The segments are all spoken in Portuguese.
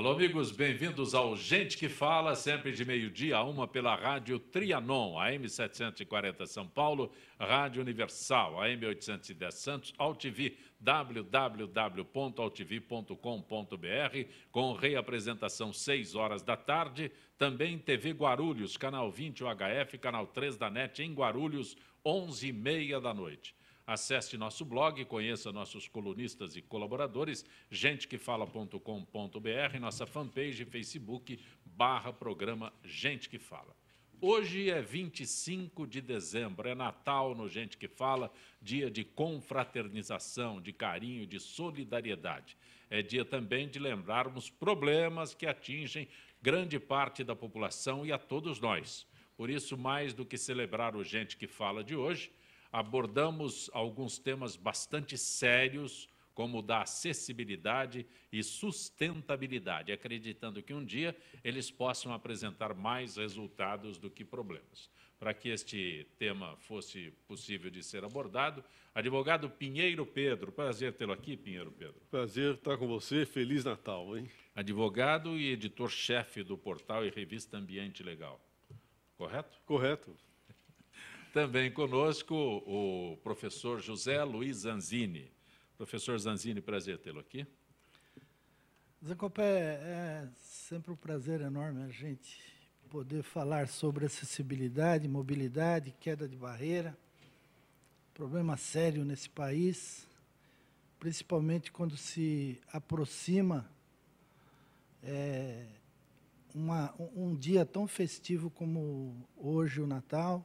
Alô, amigos, bem-vindos ao Gente que Fala, sempre de meio-dia a uma pela Rádio Trianon, AM 740 São Paulo, Rádio Universal, AM 810 Santos, AltV, www.altv.com.br, com reapresentação 6 horas da tarde, também TV Guarulhos, canal 20 UHF, canal 3 da NET em Guarulhos, 11h30 da noite. Acesse nosso blog, conheça nossos colunistas e colaboradores, gentequefala.com.br, nossa fanpage Facebook, /programa Gente que Fala. Hoje é 25 de dezembro, é Natal no Gente que Fala, dia de confraternização, de carinho, de solidariedade. É dia também de lembrarmos problemas que atingem grande parte da população e a todos nós. Por isso, mais do que celebrar o Gente que Fala de hoje, abordamos alguns temas bastante sérios, como o da acessibilidade e sustentabilidade, acreditando que um dia eles possam apresentar mais resultados do que problemas. Para que este tema fosse possível de ser abordado, advogado Pinheiro Pedro, prazer tê-lo aqui, Pinheiro Pedro. Prazer estar com você, Feliz Natal, hein? Advogado e editor-chefe do portal e revista Ambiente Legal, correto? Correto. Também conosco o professor José Luiz Zanzini. Professor Zanzini, prazer tê-lo aqui. Zé Copé, é sempre um prazer enorme a gente poder falar sobre acessibilidade, mobilidade, queda de barreira, problema sério nesse país, principalmente quando se aproxima um dia tão festivo como hoje, o Natal,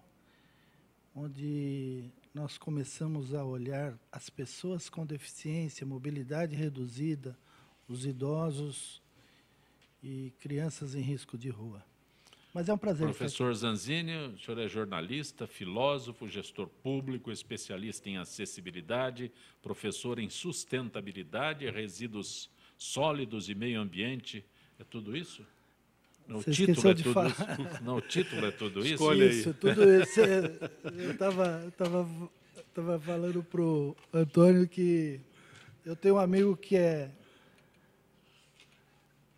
onde nós começamos a olhar as pessoas com deficiência, mobilidade reduzida, os idosos e crianças em risco de rua. Mas é um prazer. Professor Zanzini, o senhor é jornalista, filósofo, gestor público, especialista em acessibilidade, professor em sustentabilidade, resíduos sólidos e meio ambiente. É tudo isso? Não, o título é tudo isso? Não, o título é tudo isso? Escolhe aí. Isso, tudo isso. Eu estava falando para o Antônio que eu tenho um amigo que é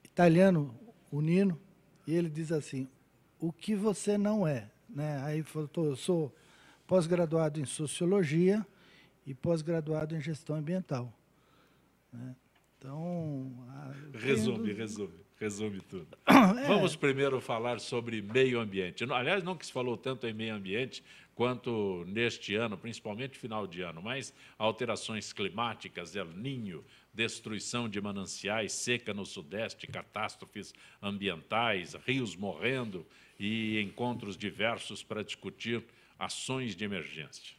italiano, o Nino, e ele diz assim, o que você não é? Né? Aí falou, eu sou pós-graduado em Sociologia e pós-graduado em Gestão Ambiental. Né? Então... Resume tudo. Vamos primeiro falar sobre meio ambiente. Aliás, não que se falou tanto em meio ambiente quanto neste ano, principalmente final de ano, mas alterações climáticas, El Niño, destruição de mananciais, seca no Sudeste, catástrofes ambientais, rios morrendo e encontros diversos para discutir ações de emergência.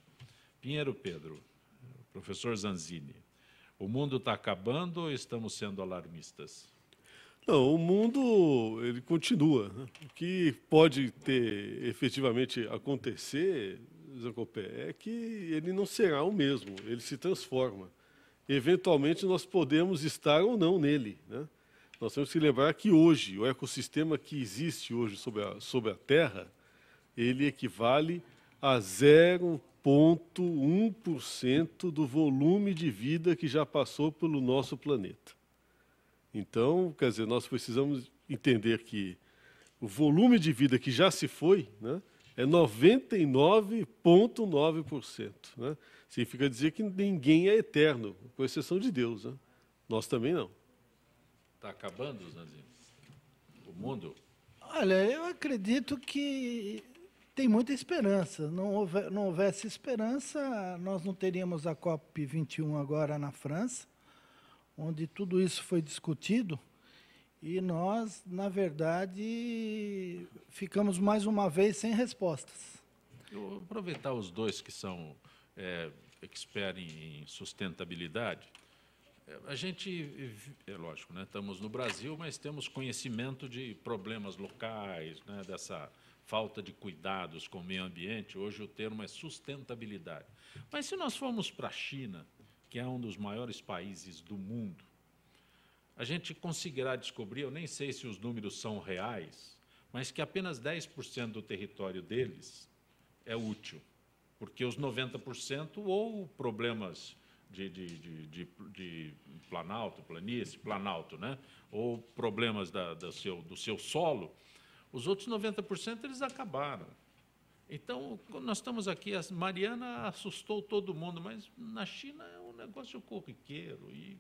Pinheiro Pedro, professor Zanzini, o mundo está acabando ou estamos sendo alarmistas? Não, o mundo ele continua. Né? O que pode ter efetivamente acontecer, Zé Copé, é que ele não será o mesmo, ele se transforma. Eventualmente nós podemos estar ou não nele. Né? Nós temos que lembrar que hoje, o ecossistema que existe hoje sobre a Terra, ele equivale a 0,1% do volume de vida que já passou pelo nosso planeta. Então, quer dizer, nós precisamos entender que o volume de vida que já se foi, né, é 99,9%. Né? Significa dizer que ninguém é eterno, com exceção de Deus. Né? Nós também não. Está acabando, Zanzini? O mundo? Olha, eu acredito que tem muita esperança. Não houvesse esperança, nós não teríamos a COP21 agora na França, onde tudo isso foi discutido, e nós, na verdade, ficamos mais uma vez sem respostas. Eu vou aproveitar os dois que são experts em sustentabilidade. A gente, é lógico, né, estamos no Brasil, mas temos conhecimento de problemas locais, né, dessa falta de cuidados com o meio ambiente. Hoje o termo é sustentabilidade. Mas se nós formos para a China, que é um dos maiores países do mundo, a gente conseguirá descobrir, eu nem sei se os números são reais, mas que apenas 10% do território deles é útil, porque os 90% ou problemas de Planalto, planície, Planalto, né? Ou problemas do seu solo, os outros 90% eles acabaram. Então, quando nós estamos aqui, a Mariana assustou todo mundo, mas na China é um negócio corriqueiro e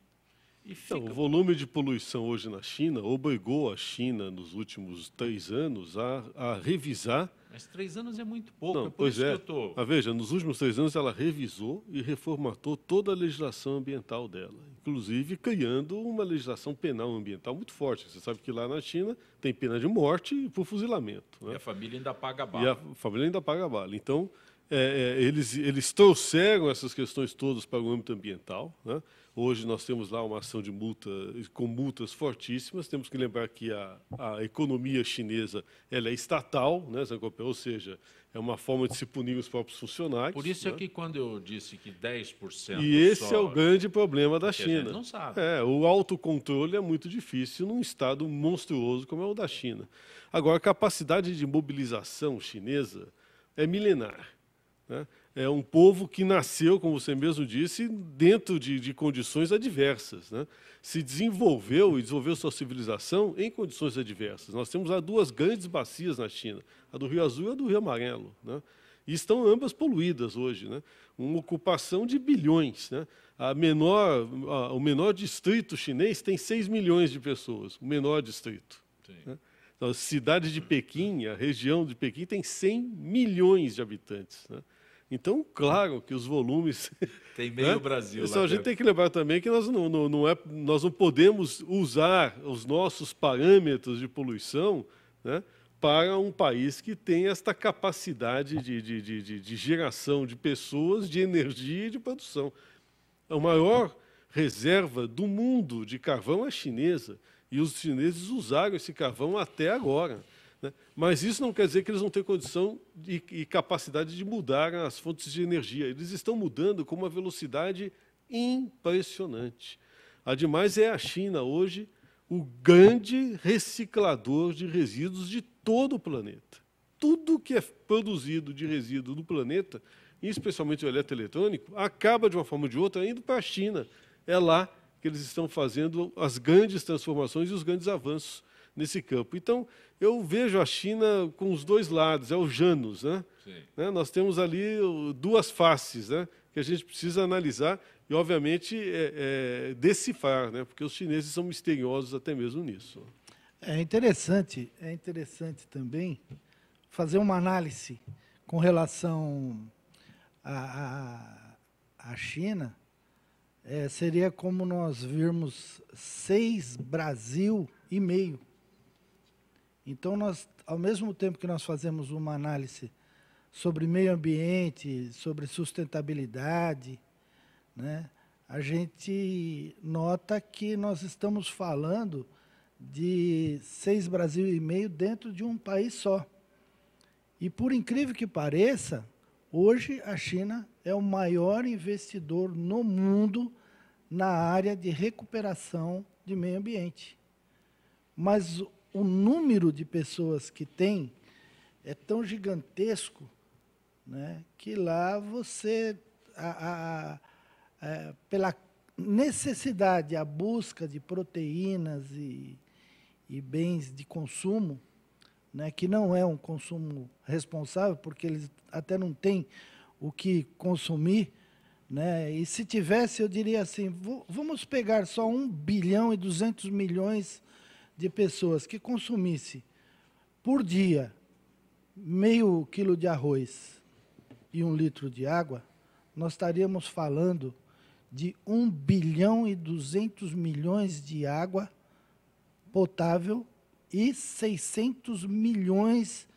fica... Então, o volume de poluição hoje na China obrigou a China, nos últimos 3 anos, a revisar. Mas 3 anos é muito pouco, Não, é por pois isso é. que eu estou... Mas veja, nos últimos 3 anos ela revisou e reformatou toda a legislação ambiental dela, inclusive criando uma legislação penal ambiental muito forte. Você sabe que lá na China tem pena de morte por fuzilamento, né? E a família ainda paga a E bala. a família ainda paga a bala. Então, eles trouxeram essas questões todas para o âmbito ambiental, né? Hoje nós temos lá uma ação de multa, com multas fortíssimas. Temos que lembrar que a economia chinesa ela é estatal, né, Zancopé? Ou seja, é uma forma de se punir os próprios funcionários. Por isso né? é que quando eu disse que 10% E esse só, é o grande problema da que a gente China. não sabe. O autocontrole é muito difícil num estado monstruoso como é o da China. Agora, a capacidade de mobilização chinesa é milenar, né? É um povo que nasceu, como você mesmo disse, dentro de condições adversas, né? Se desenvolveu e desenvolveu sua civilização em condições adversas. Nós temos 2 grandes bacias na China, a do Rio Azul e a do Rio Amarelo, né? E estão ambas poluídas hoje, né? Uma ocupação de bilhões, né? O menor distrito chinês tem 6 milhões de pessoas, o menor distrito. Né? Então, a cidade de Pequim, a região de Pequim, tem 100 milhões de habitantes, né? Então, claro que os volumes... Tem meio Brasil lá Então, a gente tem que lembrar também que nós não podemos usar os nossos parâmetros de poluição, né, para um país que tem esta capacidade de geração de pessoas, de energia e de produção. A maior reserva do mundo de carvão é chinesa, e os chineses usaram esse carvão até agora. Né? Mas isso não quer dizer que eles não têm condição e capacidade de mudar as fontes de energia. Eles estão mudando com uma velocidade impressionante. Ademais, é a China hoje o grande reciclador de resíduos de todo o planeta. Tudo que é produzido de resíduo no planeta, especialmente o eletroeletrônico, acaba de uma forma ou de outra indo para a China. É lá que eles estão fazendo as grandes transformações e os grandes avanços nesse campo. Então, eu vejo a China com os 2 lados, é o Janus, né? Nós temos ali 2 faces, né, que a gente precisa analisar e, obviamente, decifrar, né, porque os chineses são misteriosos até mesmo nisso. É interessante também fazer uma análise com relação à China. Seria como nós virmos 6 Brasil e meio. Então, ao mesmo tempo que nós fazemos uma análise sobre meio ambiente, sobre sustentabilidade, né, a gente nota que nós estamos falando de 6 Brasil e meio dentro de um país só. E, por incrível que pareça, hoje a China é o maior investidor no mundo na área de recuperação de meio ambiente. Mas o número de pessoas que tem é tão gigantesco, né, que lá você, pela necessidade, a busca de proteínas e bens de consumo, né, que não é um consumo responsável, porque eles até não têm o que consumir, né, e se tivesse, eu diria assim, vamos pegar só 1 bilhão e 200 milhões de pessoas que consumisse por dia meio quilo de arroz e 1 litro de água, nós estaríamos falando de 1 bilhão e 200 milhões de água potável e 600 milhões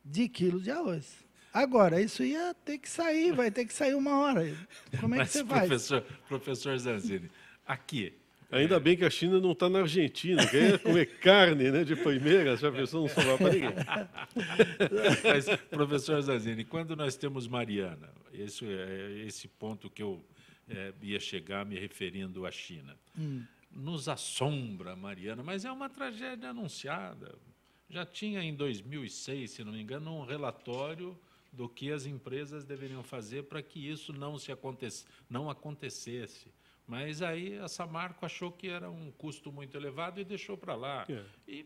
de quilos de arroz. Agora, isso ia ter que sair, vai ter que sair uma hora. Como é que você faz? Professor Zanzini, aqui... Ainda bem que a China não está na Argentina, que ia comer carne, né, de primeira, já pensou, não sobrar para ninguém. Mas, professor Zanzini, quando nós temos Mariana, esse ponto que eu ia chegar me referindo à China, nos assombra Mariana, mas é uma tragédia anunciada. Já tinha em 2006, se não me engano, um relatório do que as empresas deveriam fazer para que isso não acontecesse. Mas aí a Samarco achou que era um custo muito elevado e deixou para lá. E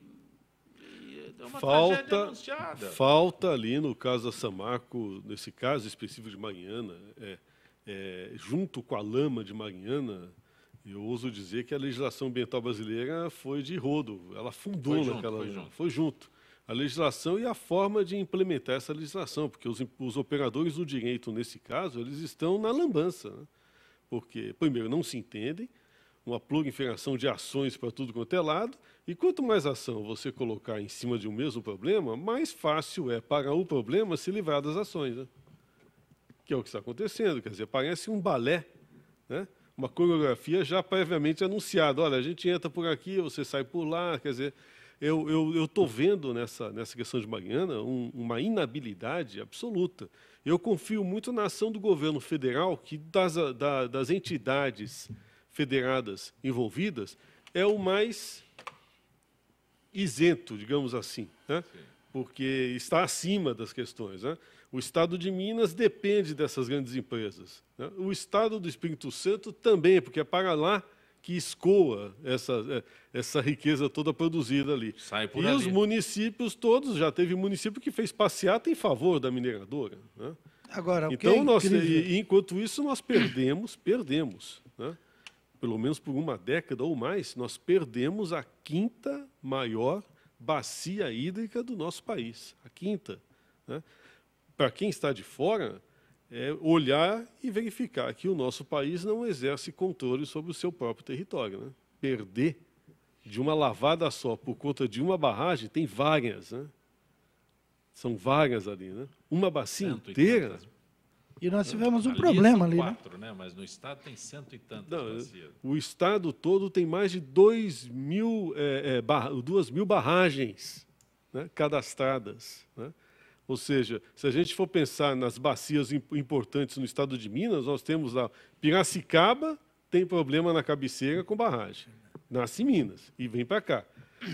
é uma tragédia anunciada. Falta ali, no caso da Samarco, nesse caso específico de Mariana, junto com a lama de Mariana, eu ouso dizer que a legislação ambiental brasileira foi de rodo, ela afundou naquela... Foi junto. A legislação e a forma de implementar essa legislação, porque os operadores do direito, nesse caso, eles estão na lambança, né? Porque, primeiro, não se entendem, uma proliferação de ações para tudo quanto é lado, e quanto mais ação você colocar em cima de um mesmo problema, mais fácil é para o problema se livrar das ações, né? Que é o que está acontecendo, quer dizer, parece um balé, né? Uma coreografia já previamente anunciada. Olha, a gente entra por aqui, você sai por lá, quer dizer... Eu estou vendo nessa questão de Mariana uma inabilidade absoluta. Eu confio muito na ação do governo federal, que das entidades federadas envolvidas é o mais isento, digamos assim, né? Porque está acima das questões, né? O Estado de Minas depende dessas grandes empresas, né? O Estado do Espírito Santo também, porque é para lá que escoa essa riqueza toda produzida ali. Sai por e ali. Os municípios todos, já teve município que fez passeata em favor da mineradora, né? Agora, então, enquanto isso, nós perdemos, né? Pelo menos por uma década ou mais, nós perdemos a 5ª maior bacia hídrica do nosso país. A 5ª. Né? Para quem está de fora... olhar e verificar que o nosso país não exerce controle sobre o seu próprio território, né? Perder de uma lavada só por conta de uma barragem, tem várias, né? São várias ali, né? Uma bacia inteira. E nós tivemos um problema ali, 4, né? Mas no estado tem 100 e tantas bacias. O estado todo tem mais de 2.000 barragens, né? Cadastradas, né? Ou seja, se a gente for pensar nas bacias importantes no estado de Minas, nós temos lá Piracicaba, tem problema na cabeceira com barragem. Nasce em Minas e vem para cá.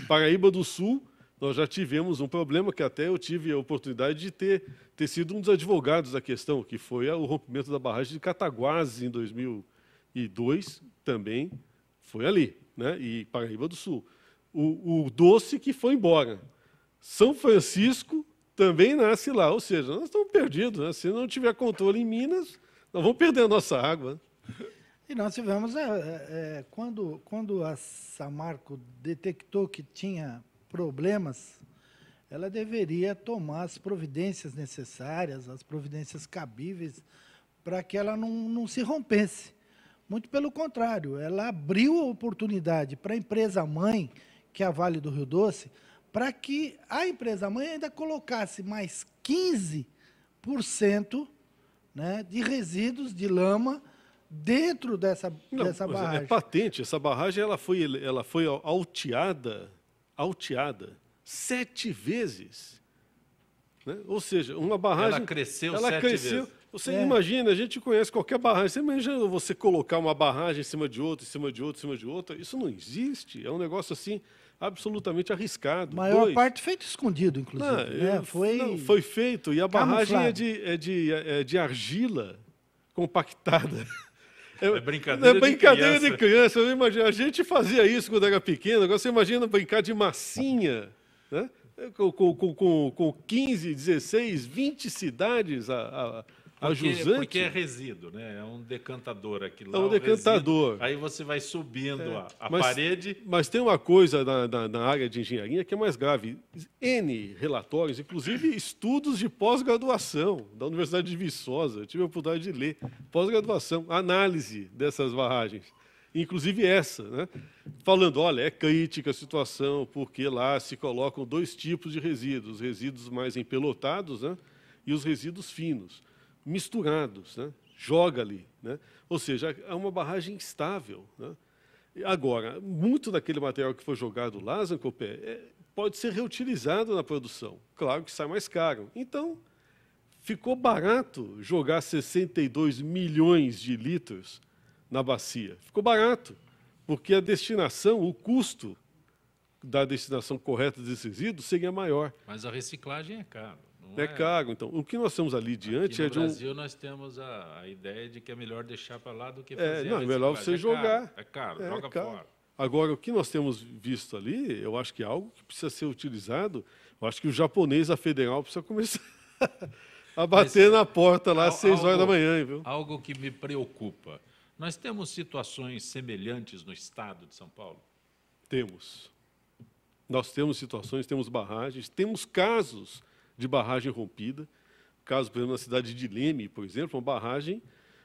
Paraíba do Sul, nós já tivemos um problema que até eu tive a oportunidade de ter sido um dos advogados da questão, que foi o rompimento da barragem de Cataguases em 2002, também foi ali, né? E Paraíba do Sul. O Doce que foi embora. São Francisco também nasce lá, ou seja, nós estamos perdidos, né? Se não tiver controle em Minas, nós vamos perder a nossa água. E nós tivemos, quando a Samarco detectou que tinha problemas, ela deveria tomar as providências necessárias, as providências cabíveis, para que ela não se rompesse. Muito pelo contrário, ela abriu a oportunidade para a empresa-mãe, que é a Vale do Rio Doce, para que a empresa-mãe ainda colocasse mais 15%, né, de resíduos de lama dentro dessa barragem. É patente, essa barragem ela foi alteada 7 vezes. Né? Ou seja, uma barragem... Ela cresceu 7 vezes. Você imagina, a gente conhece qualquer barragem. Você imagina você colocar uma barragem em cima de outra, em cima de outra, em cima de outra. Isso não existe. É um negócio assim absolutamente arriscado. A maior parte feito escondido, inclusive. Foi feito. E a barragem é de argila compactada. É brincadeira de criança. Eu imagino, a gente fazia isso quando era pequeno. Agora você imagina brincar de massinha, né? Com 15, 16, 20 cidades a jusante. Porque é resíduo, né? É um decantador aquilo lá. É um decantador. Resíduo, aí você vai subindo a parede. Mas tem uma coisa na área de engenharia que é mais grave. N relatórios, inclusive estudos de pós-graduação da Universidade de Viçosa. Eu tive a oportunidade de ler. Pós-graduação, análise dessas barragens. Inclusive essa, né? Falando, olha, é crítica a situação, porque lá se colocam 2 tipos de resíduos. Os resíduos mais empelotados, né? E os resíduos finos, misturados, né? Joga ali, né? Ou seja, é uma barragem instável, né? Agora, muito daquele material que foi jogado lá, Zancopé, pode ser reutilizado na produção. Claro que sai mais caro. Então, ficou barato jogar 62 milhões de litros na bacia. Ficou barato, porque a destinação, o custo da destinação correta desses resíduos seria maior. Mas a reciclagem é cara. não É caro. Então, o que nós temos ali diante Aqui é no de um... Brasil nós temos a ideia de que é melhor deixar para lá do que fazer não, a é melhor reciclagem. você jogar. É caro, É joga caro. fora. Agora, o que nós temos visto ali, eu acho que é algo que precisa ser utilizado. Eu acho que o japonês, a federal, precisa começar a bater na porta lá às 6 horas da manhã, viu? Algo que me preocupa. Nós temos situações semelhantes no estado de São Paulo? Temos. Nós temos situações, temos barragens, temos casos de barragem rompida. Caso, por exemplo, na cidade de Leme, por exemplo, uma barragem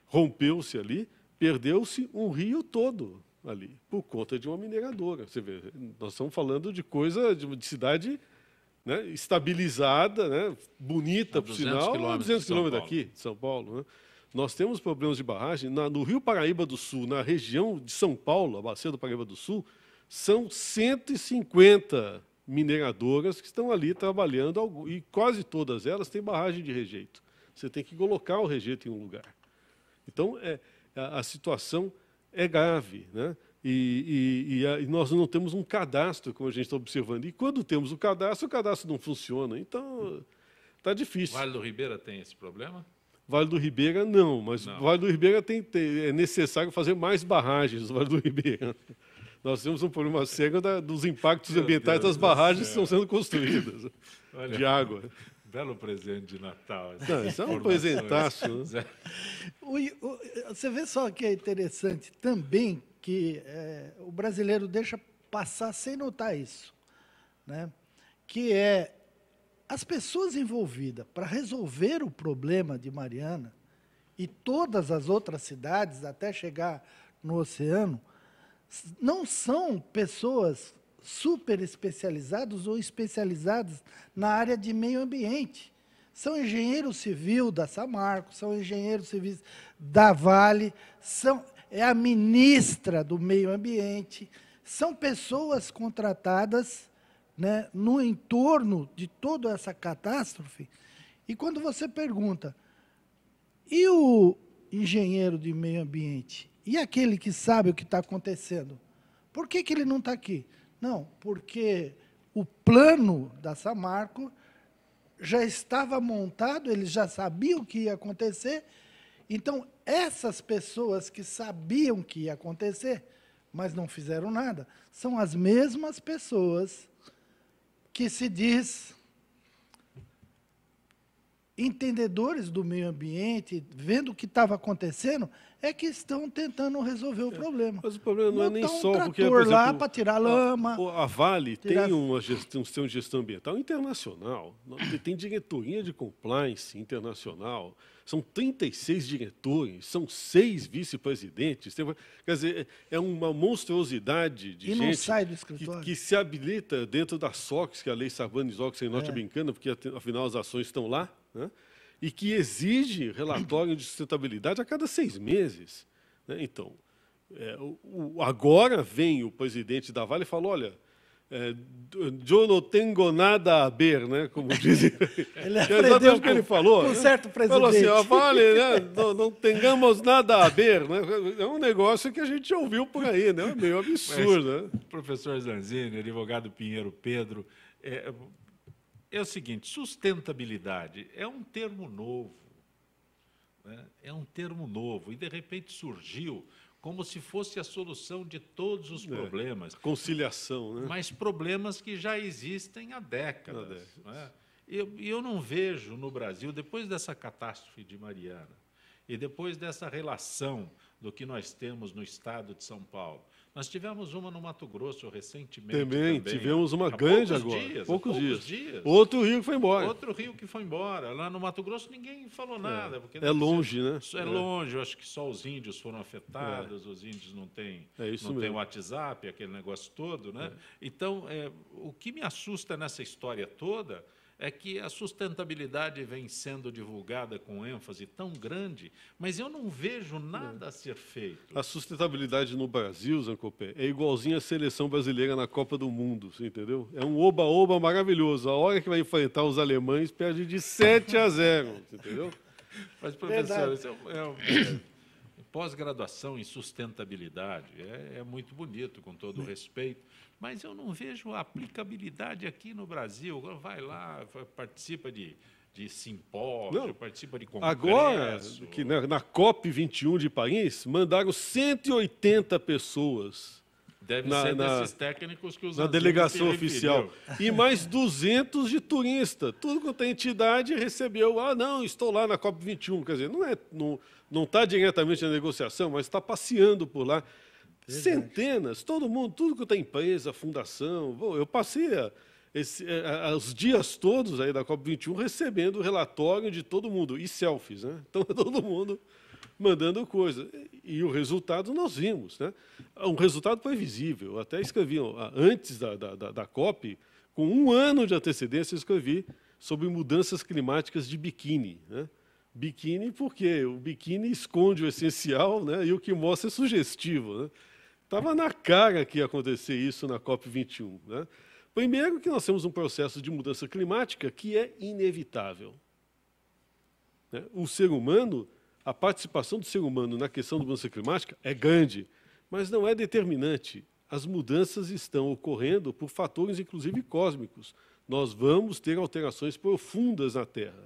rompeu-se ali, perdeu-se um rio todo ali, por conta de uma mineradora. Você vê, nós estamos falando de coisa de cidade, né, estabilizada, né, bonita, por sinal, a 200 quilômetros daqui, de São Paulo. Né? Nós temos problemas de barragem. No Rio Paraíba do Sul, na região de São Paulo, a bacia do Paraíba do Sul, são 150 mineradoras que estão ali trabalhando, e quase todas elas têm barragem de rejeito. Você tem que colocar o rejeito em um lugar. Então, a situação é grave, né? E nós não temos um cadastro, como a gente está observando. E quando temos o cadastro não funciona. Então, está difícil. Vale do Ribeira tem esse problema? Vale do Ribeira, não. Mas não. Vale do Ribeira é necessário fazer mais barragens no Vale do Ribeira. Nós temos um problema sério dos impactos ambientais das barragens que estão sendo construídas. Olha, de água. Belo presente de Natal. Não, isso é um presentaço. Né? Você vê só que é interessante também que o brasileiro deixa passar sem notar isso, né? Que é as pessoas envolvidas para resolver o problema de Mariana e todas as outras cidades até chegar no oceano não são pessoas super especializadas ou especializadas na área de meio ambiente. São engenheiros civis da Samarco, são engenheiros civis da Vale, é a ministra do meio ambiente, são pessoas contratadas, né, no entorno de toda essa catástrofe. E quando você pergunta, e o engenheiro de meio ambiente? E aquele que sabe o que está acontecendo? Por que ele não está aqui? Não, porque o plano da Samarco já estava montado, eles já sabiam o que ia acontecer. Então, essas pessoas que sabiam que ia acontecer, mas não fizeram nada, são as mesmas pessoas que se diz entendedores do meio ambiente, vendo o que estava acontecendo, é que estão tentando resolver o problema. Mas o problema não é nem só porque, por exemplo, lá para tirar lama. A Vale tem um sistema de gestão ambiental internacional, tem diretoria de compliance internacional, são 36 diretores, são 6 vice-presidentes. Quer dizer, é uma monstruosidade de gente não sai do escritório. Que se habilita dentro da SOX, que é a Lei Sarbanes-Oxley norte-americana, porque afinal as ações estão lá, né? E que exige relatório de sustentabilidade a cada 6 meses. Né? Então, agora vem o presidente da Vale e fala, olha, eu não tenho nada a ver, né? Como dizem. Ele aprendeu o que ele falou. Um certo presidente. Falou assim, Vale, né? não tenhamos nada a ver. Né? É um negócio que a gente já ouviu por aí, né? É meio absurdo. Mas, né? Professor Zanzini, advogado Pinheiro Pedro, é o seguinte, sustentabilidade é um termo novo, né? É um termo novo, e de repente surgiu como se fosse a solução de todos os problemas. Conciliação, né? Mas problemas que já existem há décadas. Né? Eu não vejo no Brasil, depois dessa catástrofe de Mariana, e depois dessa relação do que nós temos no estado de São Paulo, nós tivemos uma no Mato Grosso recentemente. Também tivemos uma grande agora. Poucos dias. Outro rio que foi embora. Outro rio que foi embora. Lá no Mato Grosso ninguém falou nada. Porque longe, né? É longe. Eu acho que só os índios foram afetados. Os índios não têm WhatsApp, aquele negócio todo. Né? Então, o que me assusta nessa história toda é que a sustentabilidade vem sendo divulgada com ênfase tão grande, mas eu não vejo nada a ser feito. A sustentabilidade no Brasil, Zancopé, é igualzinha à seleção brasileira na Copa do Mundo, você entendeu? É um oba-oba maravilhoso. A hora que vai enfrentar os alemães, perde de 7-0, entendeu? Mas, professor, isso pós-graduação em sustentabilidade é muito bonito, com todo o respeito, mas eu não vejo a aplicabilidade aqui no Brasil. Vai lá, participa de de simpósio, Não. participa de congresso. Agora, que na COP21 de Paris, mandaram 180 pessoas Deve ser desses técnicos que os na Anzini delegação se oficial. referiu. E mais 200 de turista. Tudo quanto é entidade recebeu. Ah, não, estou lá na COP21. Quer dizer, não está diretamente na negociação, mas está passeando por lá. Centenas, todo mundo, tudo quanto é empresa, fundação. Eu passei os dias todos aí da COP21 recebendo o relatório de todo mundo, e selfies, né? Então, todo mundo mandando coisa. E o resultado nós vimos, né? Um resultado previsível. Eu até escrevi, antes da COP, com 1 ano de antecedência, eu escrevi sobre mudanças climáticas de biquíni, né? Biquíni porque o biquíni esconde o essencial, né? E o que mostra é sugestivo, né? Estava na cara que ia acontecer isso na COP21, né? Primeiro que nós temos um processo de mudança climática que é inevitável, né? O ser humano, a participação do ser humano na questão da mudança climática é grande, mas não é determinante. As mudanças estão ocorrendo por fatores, inclusive, cósmicos. Nós vamos ter alterações profundas na Terra,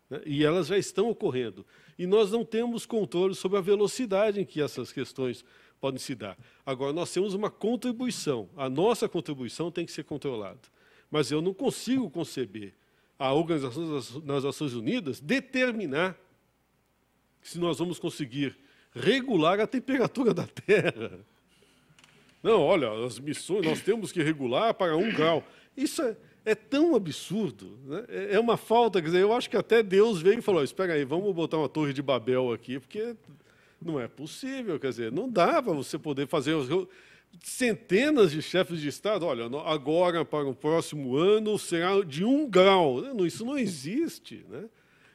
né? E elas já estão ocorrendo. E nós não temos controle sobre a velocidade em que essas questões podem se dar. Agora, nós temos uma contribuição. A nossa contribuição tem que ser controlada. Mas eu não consigo conceber a Organização das Nações Unidas determinar se nós vamos conseguir regular a temperatura da Terra. Não, olha, as missões, nós temos que regular para 1 grau. Isso é tão absurdo, né? É uma falta, quer dizer, eu acho que até Deus veio e falou, espera aí, vamos botar uma torre de Babel aqui, porque não é possível, quer dizer, não dá para você poder fazer centenas de chefes de Estado, olha, agora para o próximo ano será de 1 grau. Isso não existe, né?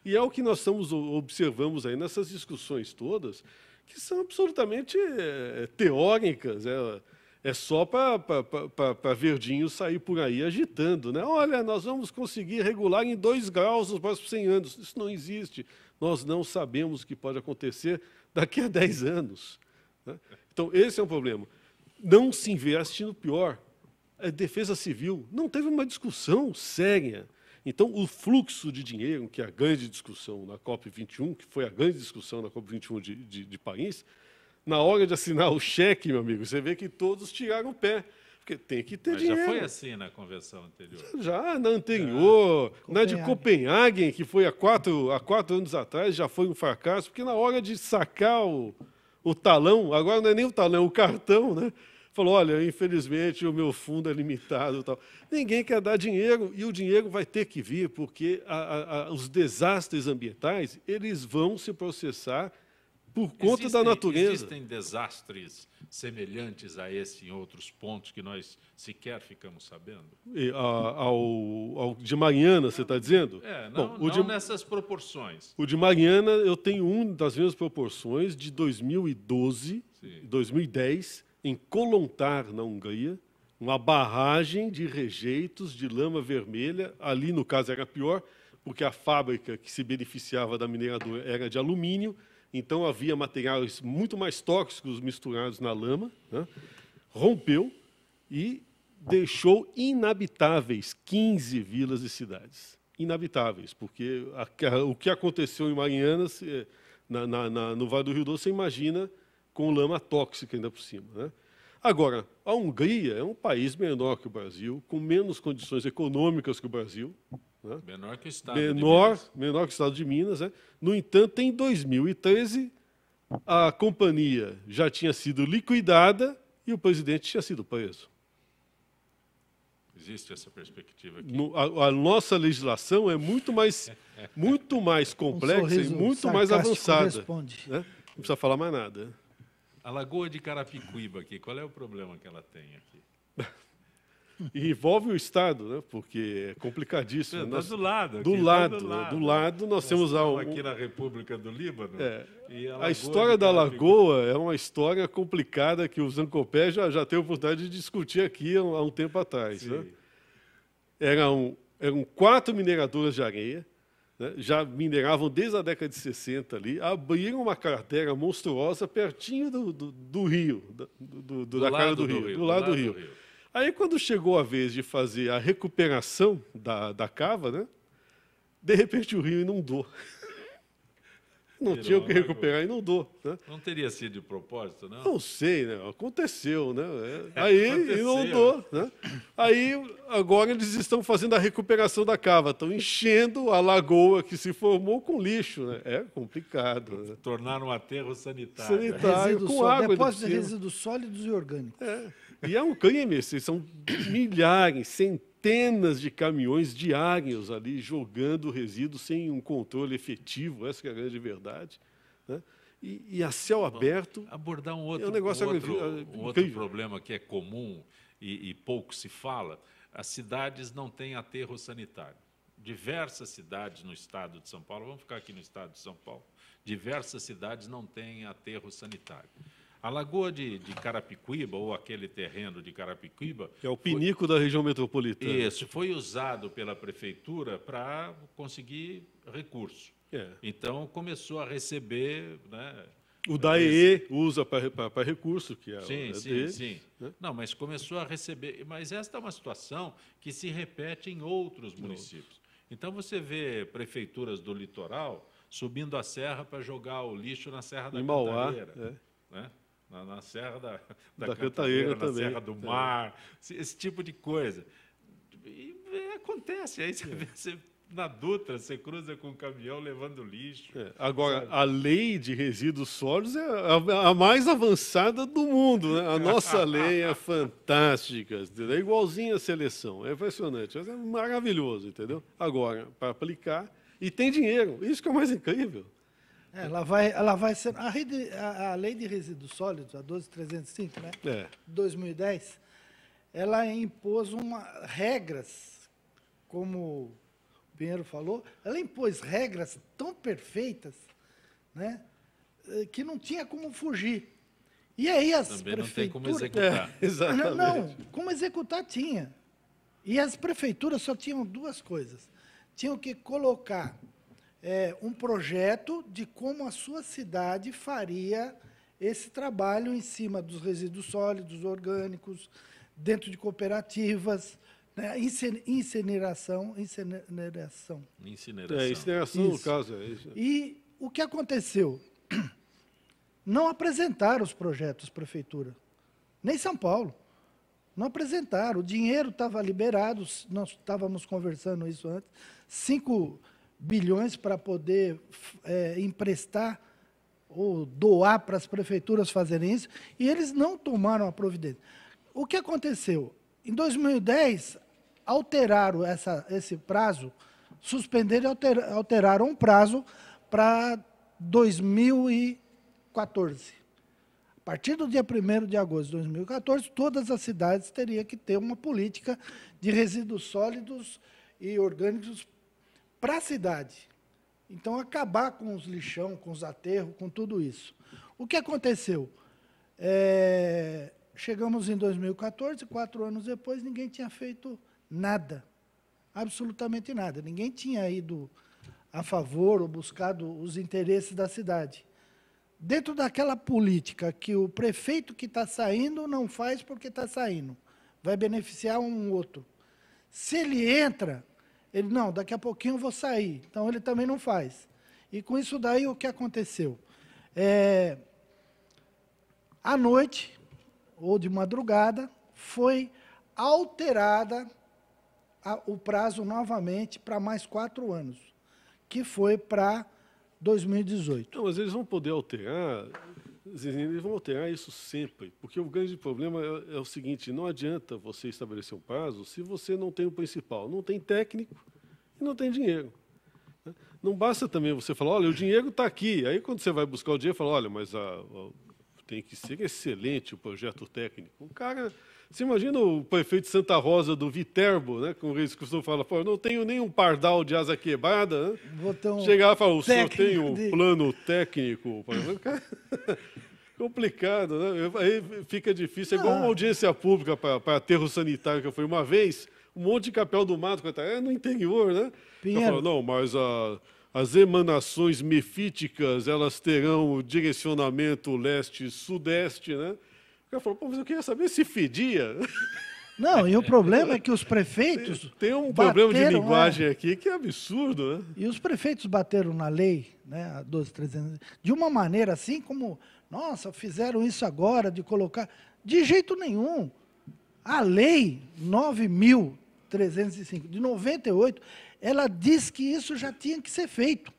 E é o que nós observamos aí nessas discussões todas, que são absolutamente teóricas, é só para verdinho sair por aí agitando, né? Olha, nós vamos conseguir regular em 2 graus nos próximos 100 anos. Isso não existe. Nós não sabemos o que pode acontecer daqui a 10 anos, né? Então, esse é um problema. Não se investe no pior. A defesa civil não teve uma discussão séria. Então, o fluxo de dinheiro, que é a grande discussão na COP21, que foi a grande discussão na COP21 de Paris, na hora de assinar o cheque, meu amigo, você vê que todos tiraram o pé, porque tem que ter dinheiro. Já foi assim na convenção anterior? Já, na anterior, na de Copenhague, que foi há 4 anos atrás, já foi um fracasso, porque na hora de sacar o talão, agora não é nem o talão, é o cartão, né? Falou, olha, infelizmente o meu fundo é limitado. Tal. Ninguém quer dar dinheiro e o dinheiro vai ter que vir, porque os desastres ambientais eles vão se processar por conta da natureza. Existem desastres semelhantes a esse em outros pontos que nós sequer ficamos sabendo? Ao de Mariana, você está dizendo? Não nessas proporções. O de Mariana, eu tenho das mesmas proporções de 2012, sim. 2010, em Kolontar, na Hungria, uma barragem de rejeitos de lama vermelha. Ali, no caso, era pior, porque a fábrica que se beneficiava da mineradora era de alumínio, então havia materiais muito mais tóxicos misturados na lama, né? Rompeu e deixou inabitáveis 15 vilas e cidades. Inabitáveis, porque o que aconteceu em Marianas, no Vale do Rio Doce, você imagina com lama tóxica ainda por cima, né? Agora, a Hungria é um país menor que o Brasil, com menos condições econômicas que o Brasil, né? Menor que o Estado de Minas. Menor que o Estado de Minas, né? No entanto, em 2013, a companhia já tinha sido liquidada e o presidente tinha sido preso. Existe essa perspectiva aqui? A nossa legislação é muito mais complexa e muito mais avançada, né? Não precisa falar mais nada. A Lagoa de Carapicuíba aqui, qual é o problema que ela tem aqui? E envolve o Estado, né? Porque é complicadíssimo. Está do lado. Do lado nós temos aqui na República do Líbano. A história da Lagoa é uma história complicada que o Zancopé já teve a oportunidade de discutir aqui há um tempo atrás, né? Eram 4 mineradoras de areia, né? Já mineravam desde a década de 60 ali, abriram uma cratera monstruosa pertinho do rio, da cara do rio, do lado do rio. Aí, quando chegou a vez de fazer a recuperação da cava, né, De repente o rio inundou. Não Virou tinha o que uma recuperar, inundou. Né? Não teria sido de propósito, não? Não sei, né? Aconteceu, né? Aí Aconteceu. inundou, né? Aí agora eles estão fazendo a recuperação da cava, estão enchendo a lagoa que se formou com lixo, né? É complicado. Né? Tornaram um aterro sanitário. Sanitário, com água. Depósito de resíduos sólidos e orgânicos. E é um crime, são milhares, centenas de caminhões diários ali jogando resíduos sem um controle efetivo, essa que é a grande verdade. Né? E a céu aberto. Abordar um outro, um negócio um outro problema que é comum e pouco se fala: as cidades não têm aterro sanitário. Diversas cidades no estado de São Paulo, vamos ficar aqui no estado de São Paulo, diversas cidades não têm aterro sanitário. A Lagoa de Carapicuíba, ou aquele terreno de Carapicuíba... É o pinico da região metropolitana. Isso, foi usado pela prefeitura para conseguir recurso. Então, começou a receber... Né, o DAEE usa para recurso, que é sim. Né? Não, mas começou a receber... Mas esta é uma situação que se repete em outros municípios. Então, você vê prefeituras do litoral subindo a serra para jogar o lixo na Serra da Cantareira. Né? Na Serra da Cantareira, na também. Serra do Mar, esse tipo de coisa. E acontece, aí você na Dutra, você cruza com um caminhão levando lixo. Agora, a lei de resíduos sólidos é a mais avançada do mundo. Né? A nossa lei é fantástica, entendeu? É igualzinha à seleção, é impressionante, é maravilhoso, entendeu? Agora, para aplicar, e tem dinheiro, isso que é o mais incrível. Ela vai ser... A lei de resíduos sólidos, a 12.305, né? 2010, ela impôs regras, como o Pinheiro falou, ela impôs regras tão perfeitas, né, que não tinha como fugir. E aí as Também prefeituras... não tem como executar. Exatamente. Não, como executar tinha. E as prefeituras só tinham duas coisas. Tinham que colocar... um projeto de como a sua cidade faria esse trabalho em cima dos resíduos sólidos, orgânicos, dentro de cooperativas, né? Incineração. Incineração, Isso. no caso. É isso. E o que aconteceu? Não apresentaram os projetos, prefeitura. Nem São Paulo. Não apresentaram. O dinheiro estava liberado, nós estávamos conversando isso antes, 5 bilhões para poder emprestar ou doar para as prefeituras fazerem isso, e eles não tomaram a providência. O que aconteceu? Em 2010, alteraram esse prazo, suspenderam e alteraram um prazo para 2014. A partir do dia 1º de agosto de 2014, todas as cidades teriam que ter uma política de resíduos sólidos e orgânicos para a cidade. Então, acabar com os lixão, com os aterros, com tudo isso. O que aconteceu? Chegamos em 2014, 4 anos depois, ninguém tinha feito nada. Absolutamente nada. Ninguém tinha ido a favor ou buscado os interesses da cidade. Dentro daquela política que o prefeito que está saindo não faz porque está saindo, vai beneficiar um outro. Se ele entra... Ele, não, daqui a pouquinho eu vou sair. Então, ele também não faz. E, com isso daí, o que aconteceu? À noite, ou de madrugada, foi alterada o prazo novamente para mais 4 anos, que foi para 2018. Não, mas eles vão poder alterar, eles vão alterar isso sempre, porque o grande problema é o seguinte: não adianta você estabelecer um prazo se você não tem o principal, não tem técnico e não tem dinheiro. Não basta também você falar, olha, o dinheiro está aqui. Aí, quando você vai buscar o dinheiro, fala, olha, mas tem que ser excelente o projeto técnico. O cara, você imagina o prefeito de Santa Rosa, do Viterbo, né, como eles costumam falar, pô, eu não tenho nenhum pardal de asa quebrada, né? Chegar e falar, o senhor tem um plano técnico? Complicado, né? Aí fica difícil. É igual uma audiência pública para aterro sanitário que eu fui uma vez, um monte de Capel do Mato, no interior, né? Eu falo, não, mas as emanações mefíticas, elas terão o direcionamento leste-sudeste, né? O cara falou, pô, mas eu queria saber se fedia. Não, e o problema é que os prefeitos Tem um problema de bateram, linguagem aqui que é absurdo, né? E os prefeitos bateram na lei, né, a 12.300, de uma maneira assim como, nossa, fizeram isso agora, de colocar... De jeito nenhum. A lei 9.305, de 98, ela diz que isso já tinha que ser feito.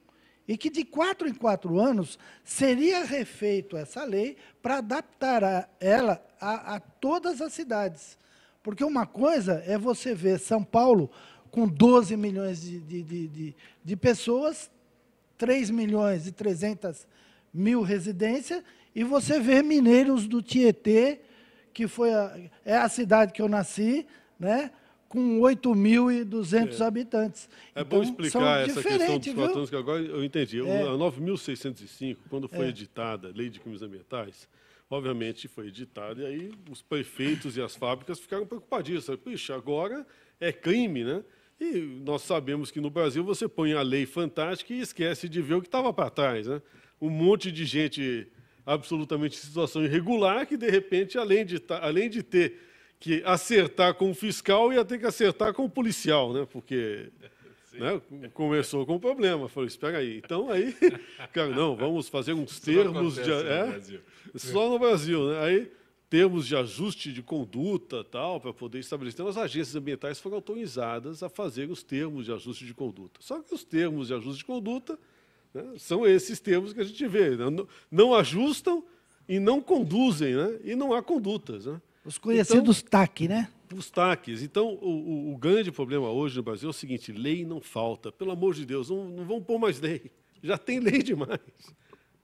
E que de 4 em 4 anos seria refeito essa lei para adaptar ela a todas as cidades. Porque uma coisa é você ver São Paulo com 12 milhões de pessoas, 3.300.000 residências, e você vê Mineiros do Tietê, que é a cidade que eu nasci, né, com 8.200 habitantes. É então, bom explicar essa questão dos 4 viu? anos, que agora eu entendi. A 9.605, quando foi editada a Lei de Crimes Ambientais, obviamente foi editada, e aí os prefeitos e as fábricas ficaram preocupadíssimos. Puxa, agora é crime, né? E nós sabemos que no Brasil você põe a lei fantástica e esquece de ver o que estava para trás, né? Um monte de gente absolutamente em situação irregular que, de repente, além de ter que acertar com o fiscal, ia ter que acertar com o policial, né? Porque né, começou com o problema. Falei, espera aí. Então, aí, cara, não, vamos fazer uns termos de... Só no Brasil, né? Aí, termos de ajuste de conduta, tal, para poder estabelecer. Então, as agências ambientais foram autorizadas a fazer os termos de ajuste de conduta. Só que os termos de ajuste de conduta, né, são esses termos que a gente vê. Não ajustam e não conduzem, né? E não há condutas, né? Os conhecidos TAC, né? Os TACs. Então, o grande problema hoje no Brasil é o seguinte, lei não falta. Pelo amor de Deus, não vão pôr mais lei. Já tem lei demais.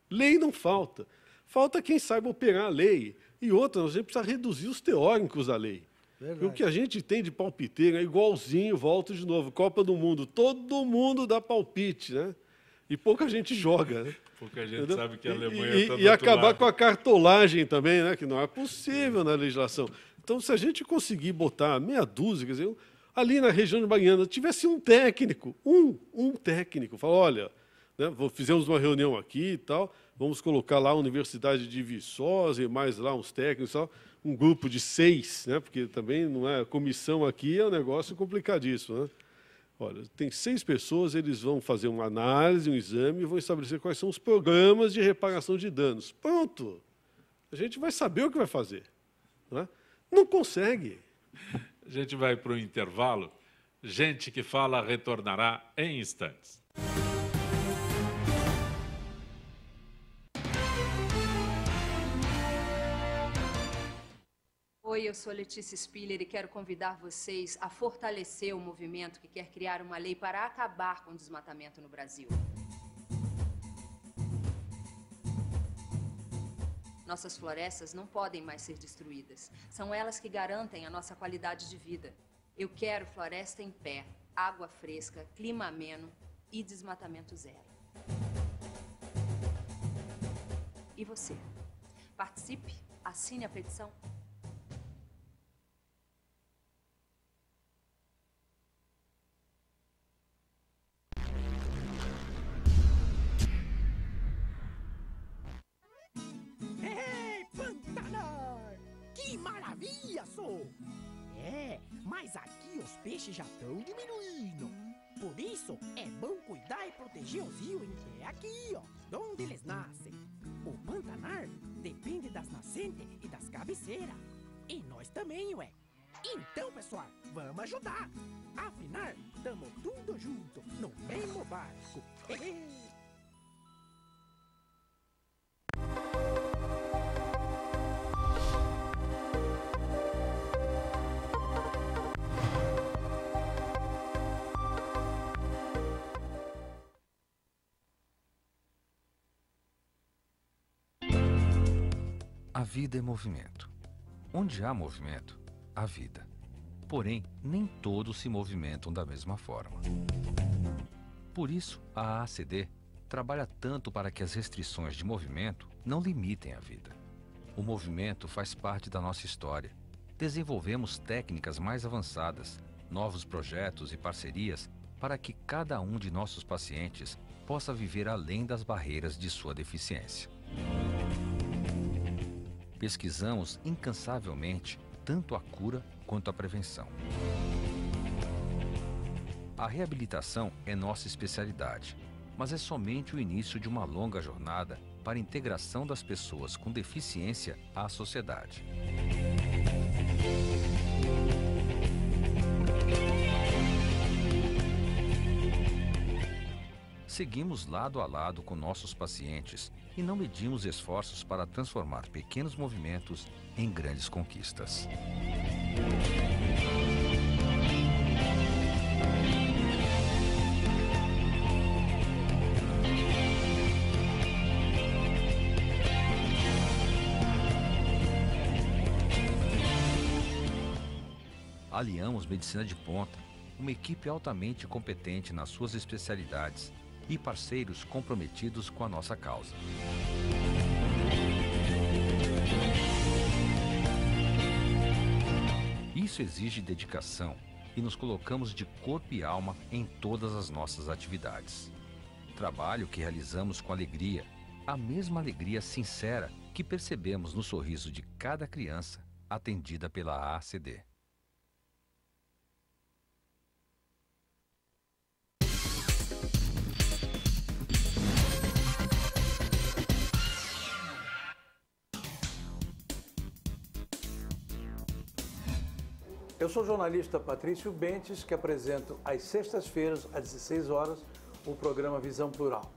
Lei não falta. Falta quem saiba operar a lei. E outra, a gente precisa reduzir os teóricos da lei. Verdade. E o que a gente tem de palpiteiro é igualzinho, volto de novo, Copa do Mundo. Todo mundo dá palpite, né? E pouca gente joga, né? Pouca gente sabe que a Alemanha está do outro E acabar lado. com a cartolagem também, né? Que não é possível na legislação. Então, se a gente conseguir botar meia dúzia, quer dizer, ali na região de Mariana, tivesse um técnico, um técnico, fala, olha, né, fizemos uma reunião aqui e tal, vamos colocar lá a Universidade de Viçosa e mais lá uns técnicos, tal, um grupo de 6, né? Porque também não é comissão aqui, é um negócio complicadíssimo, né? Olha, tem 6 pessoas, eles vão fazer uma análise, um exame e vão estabelecer quais são os programas de reparação de danos. Pronto! A gente vai saber o que vai fazer. Né? Não consegue. A gente vai para o intervalo. Gente que Fala retornará em instantes. Oi, eu sou Letícia Spiller e quero convidar vocês a fortalecer o movimento que quer criar uma lei para acabar com o desmatamento no Brasil. Nossas florestas não podem mais ser destruídas. São elas que garantem a nossa qualidade de vida. Eu quero floresta em pé, água fresca, clima ameno e desmatamento zero. E você? Participe, assine a petição. Que maravilha, sou! É, mas aqui os peixes já estão diminuindo. Por isso, é bom cuidar e proteger os rios que é aqui, ó, onde eles nascem. O Pantanar depende das nascentes e das cabeceiras. E nós também, ué. Então, pessoal, vamos ajudar. Afinal, tamo tudo junto, no mesmo barco. A vida é movimento. Onde há movimento, há vida. Porém, nem todos se movimentam da mesma forma. Por isso, a AACD trabalha tanto para que as restrições de movimento não limitem a vida. O movimento faz parte da nossa história. Desenvolvemos técnicas mais avançadas, novos projetos e parcerias para que cada um de nossos pacientes possa viver além das barreiras de sua deficiência. Pesquisamos incansavelmente tanto a cura quanto a prevenção. A reabilitação é nossa especialidade, mas é somente o início de uma longa jornada para a integração das pessoas com deficiência à sociedade. Seguimos lado a lado com nossos pacientes e não medimos esforços para transformar pequenos movimentos em grandes conquistas. Aliamos medicina de ponta, uma equipe altamente competente nas suas especialidades e parceiros comprometidos com a nossa causa. Isso exige dedicação e nos colocamos de corpo e alma em todas as nossas atividades. Trabalho que realizamos com alegria, a mesma alegria sincera que percebemos no sorriso de cada criança atendida pela AACD. Eu sou o jornalista Patrício Bentes, que apresento às sextas-feiras, às 16 horas, o programa Visão Plural.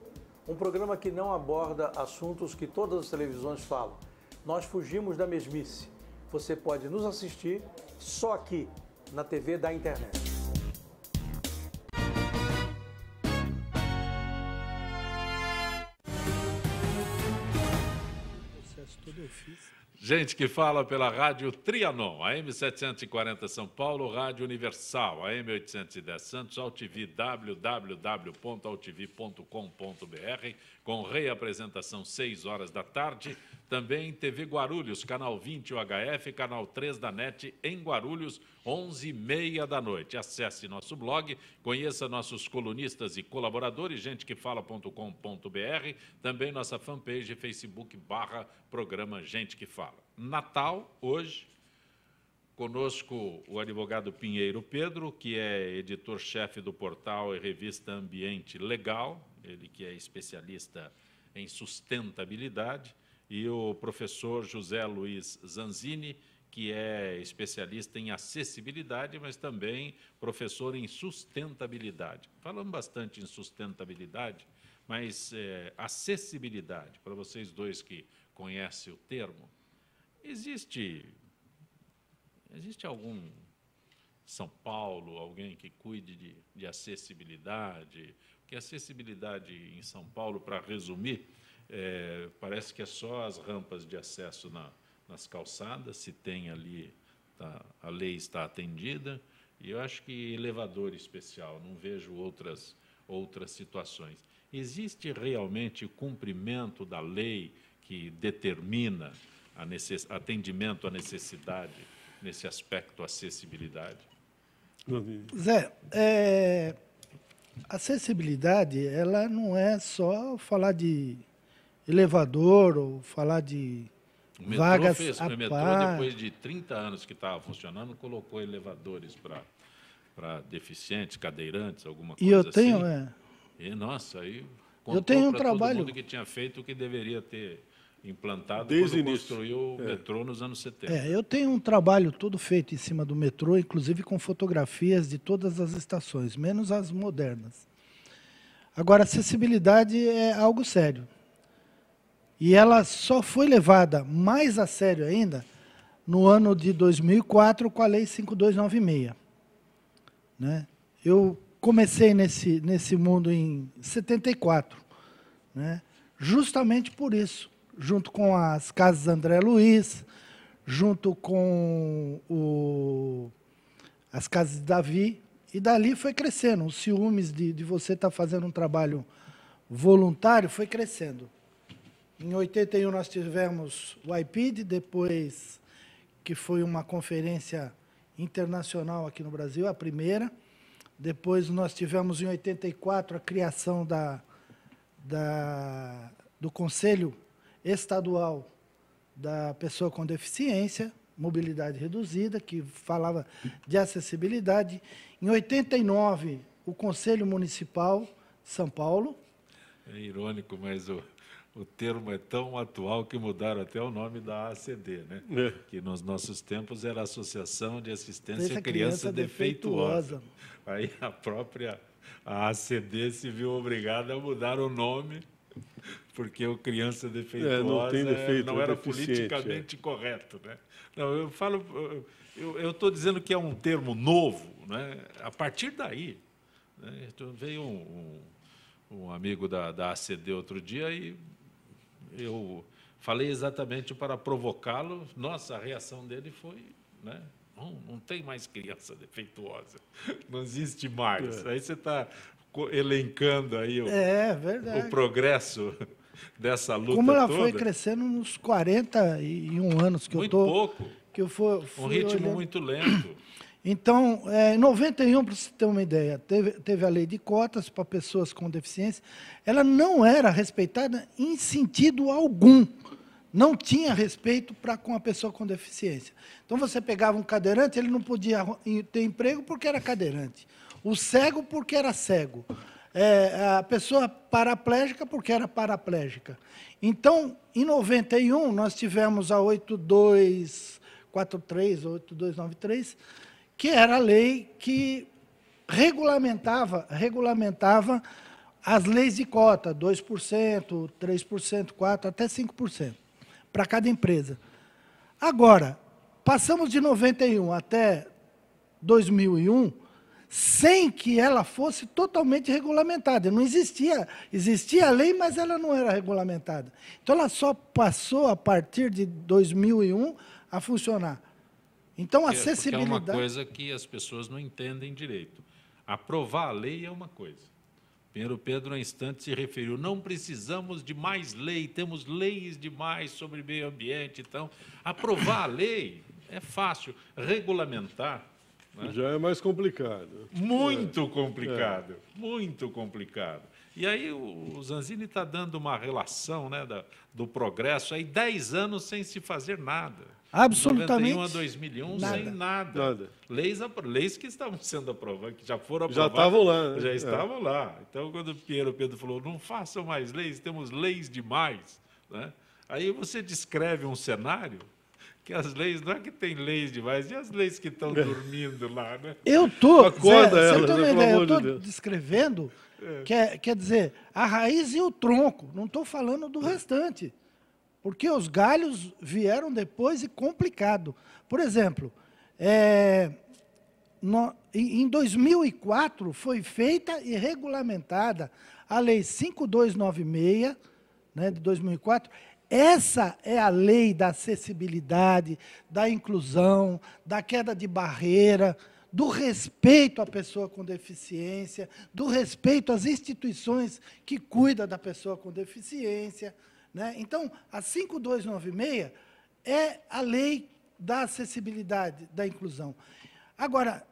Um programa que não aborda assuntos que todas as televisões falam. Nós fugimos da mesmice. Você pode nos assistir só aqui, na TV da internet. Tudo eu fiz. Gente que fala pela Rádio Trianon, AM 740 São Paulo, Rádio Universal, AM 810 Santos, AltV, www.altv.com.br, com reapresentação 6 horas da tarde. Também TV Guarulhos, canal 20 UHF, canal 3 da NET em Guarulhos, 11h30 da noite. Acesse nosso blog, conheça nossos colunistas e colaboradores, gentequefala.com.br, também nossa fanpage Facebook/programa Gente que Fala. Natal, hoje, conosco o advogado Pinheiro Pedro, que é editor-chefe do portal e revista Ambiente Legal, ele que é especialista em sustentabilidade, e o professor José Luiz Zanzini, que é especialista em acessibilidade, mas também professor em sustentabilidade. Falamos bastante em sustentabilidade, mas acessibilidade, para vocês dois que conhecem o termo, existe algum São Paulo, alguém que cuide de acessibilidade? Porque acessibilidade em São Paulo, para resumir, parece que é só as rampas de acesso nas calçadas, se tem ali, a lei está atendida, e eu acho que elevador especial, não vejo outras situações. Existe realmente o cumprimento da lei que determina atendimento à necessidade nesse aspecto acessibilidade? Zé, acessibilidade, ela não é só falar de elevador ou falar de vagas a par. O metrô, depois de 30 anos que estava funcionando, colocou elevadores para deficientes, cadeirantes, alguma coisa e eu assim. tenho, E, nossa, aí eu tenho um para trabalho todo mundo que tinha feito o que deveria ter implantado Desde quando o início. construiu o metrô nos anos 70. eu tenho um trabalho todo feito em cima do metrô, inclusive com fotografias de todas as estações, menos as modernas. Agora, acessibilidade é algo sério. E ela só foi levada mais a sério ainda no ano de 2004 com a Lei 5296. Né? Eu comecei nesse mundo em 74, né? Justamente por isso, junto com as Casas André Luiz, junto com as Casas de Davi, e dali foi crescendo. Os ciúmes de você estar fazendo um trabalho voluntário foi crescendo. Em 81 nós tivemos o IPID, depois que foi uma conferência internacional aqui no Brasil, a primeira. Depois nós tivemos em 84 a criação do Conselho Estadual da Pessoa com Deficiência, mobilidade reduzida, que falava de acessibilidade. Em 89, o Conselho Municipal de São Paulo. É irônico, mas o termo é tão atual que mudaram até o nome da ACD, né? Que nos nossos tempos era Associação de Assistência à Criança Defeituosa. Aí a própria ACD se viu obrigada a mudar o nome, porque o criança defeituosa não tem defeito, não era deficiente, politicamente correto, né? Não, eu estou dizendo que é um termo novo, né? A partir daí, né? Então, veio um amigo da ACD outro dia e eu falei exatamente para provocá-lo. Nossa, a reação dele foi, né? Não tem mais criança defeituosa, não existe mais. Aí você está elencando aí o progresso dessa luta como ela toda. foi crescendo nos 41 anos que muito eu estou... pouco, que eu fui um ritmo olhando. muito lento. Então, em 91, para você ter uma ideia, teve a lei de cotas para pessoas com deficiência. Ela não era respeitada em sentido algum. Não tinha respeito com a pessoa com deficiência. Então, você pegava um cadeirante, ele não podia ter emprego porque era cadeirante. O cego porque era cego. A pessoa paraplégica porque era paraplégica. Então, em 91, nós tivemos a 8243, 8293, que era a lei que regulamentava as leis de cota, 2%, 3%, 4%, até 5%, para cada empresa. Agora, passamos de 91 até 2001, sem que ela fosse totalmente regulamentada. Não existia a lei, mas ela não era regulamentada. Então, ela só passou, a partir de 2001, a funcionar. Então, a acessibilidade... Porque é uma coisa que as pessoas não entendem direito. Aprovar a lei é uma coisa. Primeiro Pedro, há instante, se referiu, não precisamos de mais lei, temos leis demais sobre meio ambiente. Então, aprovar a lei é fácil, regulamentar... né? Já é mais complicado. Muito complicado, muito complicado. E aí o Zanzini está dando uma relação, né, do progresso, aí 10 anos sem se fazer nada. Absolutamente. De 91 a 2001, nada. Sem nada. Leis que estavam sendo aprovadas, que já foram aprovadas. Já estavam lá. Né? Já estavam lá. Então, quando o Pedro falou, não façam mais leis, temos leis demais. Né? Aí você descreve um cenário que as leis, não é que tem leis demais, e as leis que estão dormindo lá, né? Eu estou né, descrevendo, quer dizer, a raiz e o tronco, não estou falando do restante, porque os galhos vieram depois e complicado. Por exemplo, em 2004 foi feita e regulamentada a Lei 5296, né, de 2004. Essa é a lei da acessibilidade, da inclusão, da queda de barreira, do respeito à pessoa com deficiência, do respeito às instituições que cuidam da pessoa com deficiência. Né? Então, a 5296 é a lei da acessibilidade, da inclusão. Agora,